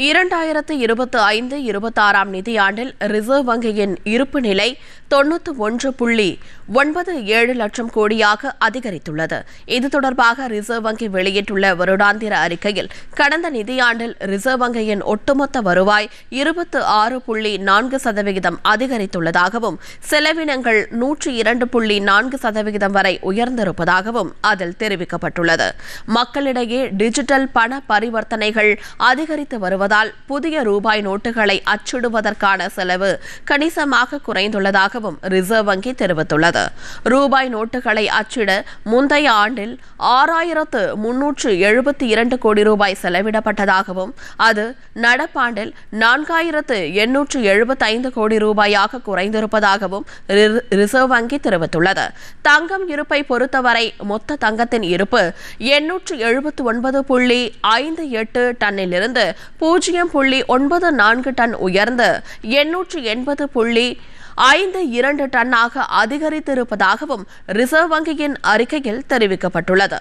2025-26 நிதியாண்டில் ரிசர்வ் வங்கியின் இருப்பு நிலை 91.97 லட்சம் கோடியாக அதிகரித்துள்ளது. இது தொடர்பாக ரிசர்வ் வங்கி வெளியிட்டுள்ள வருடாந்திர அறிக்கையில், கடந்த நிதியாண்டில் ரிசர்வ் வங்கியின் ஒட்டுமொத்த வருவாய் 26.4% அதிகரித்துள்ளதாகவும், செலவினங்கள் 102.4% வரை உயர்ந்திருப்பதாகவும் அதில் தெரிவிக்கப்பட்டுள்ளது. மக்களிடையே டிஜிட்டல் பண பரிவர்த்தனைகள் அதிகரித்து வருவதால் புதிய ரூபாய் நோட்டுகளை அச்சிடுவதற்கான செலவு கணிசமாக குறைந்துள்ளதாகவும் ரிசர்வ் வங்கி தெரிவித்துள்ளது. ரூபாய் நோட்டுகளை அச்சிட முந்தைய ஆண்டில் 6,372 கோடி ரூபாய் செலவிடப்பட்டதாகவும், அது நடப்பாண்டில் 4,875 கோடி ரூபாயாக குறைந்திருப்பதாகவும் ரிசர்வ் வங்கி தெரிவித்துள்ளது. தங்கம் இருப்பை பொறுத்தவரை மொத்த தங்கத்தின் இருப்பு 879.58 டன்னிலிருந்து 0.94 டன் உயர்ந்து 880.52 டன்னாக அதிகரித்திருப்பதாகவும் ரிசர்வ் வங்கியின் அறிக்கையில் தெரிவிக்கப்பட்டுள்ளது.